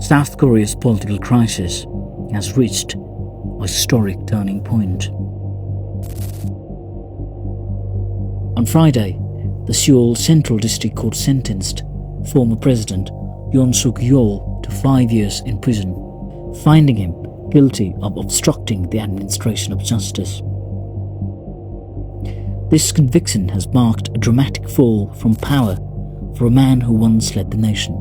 South Korea's political crisis has reached a historic turning point. On Friday, the Seoul Central District Court sentenced former President Yoon Suk Yeol to 5 years in prison, finding him guilty of obstructing the administration of justice. This conviction has marked a dramatic fall from power for a man who once led the nation.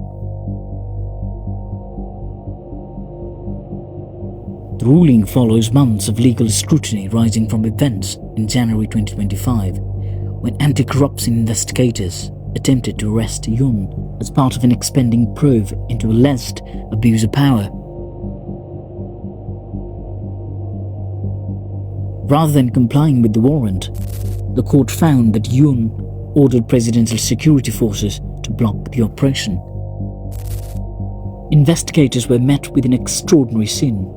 The ruling follows months of legal scrutiny rising from events in January 2025, when anti-corruption investigators attempted to arrest Yoon as part of an expanding probe into alleged abuse of power. Rather than complying with the warrant, the court found that Yoon ordered presidential security forces to block the operation. Investigators were met with an extraordinary scene.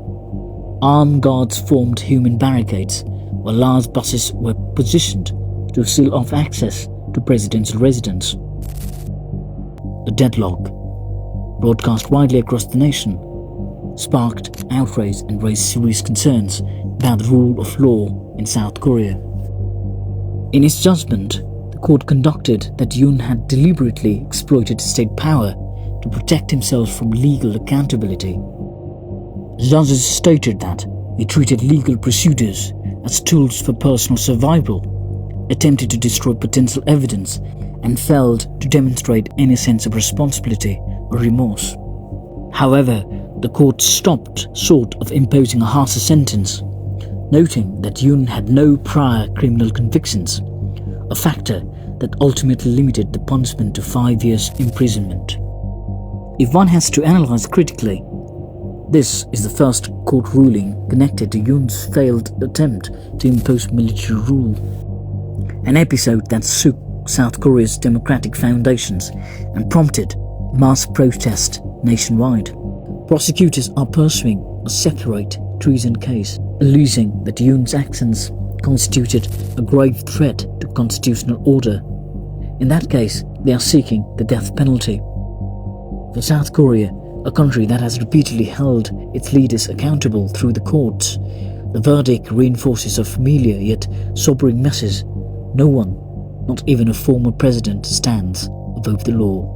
Armed guards formed human barricades, while large buses were positioned to seal off access to presidential residence. The deadlock, broadcast widely across the nation, sparked outrage and raised serious concerns about the rule of law in South Korea. In its judgment, the court concluded that Yoon had deliberately exploited state power to protect himself from legal accountability. Judges stated that he treated legal procedures as tools for personal survival, attempted to destroy potential evidence, and failed to demonstrate any sense of responsibility or remorse. However, the court stopped short of imposing a harsher sentence, noting that Yoon had no prior criminal convictions, a factor that ultimately limited the punishment to 5 years imprisonment. If one has to analyze critically, this is the first court ruling connected to Yoon's failed attempt to impose military rule, an episode that shook South Korea's democratic foundations and prompted mass protest nationwide. Prosecutors are pursuing a separate treason case, alleging that Yoon's actions constituted a grave threat to constitutional order. In that case, they are seeking the death penalty. For South Korea, a country that has repeatedly held its leaders accountable through the courts, the verdict reinforces a familiar yet sobering message: no one, not even a former president, stands above the law.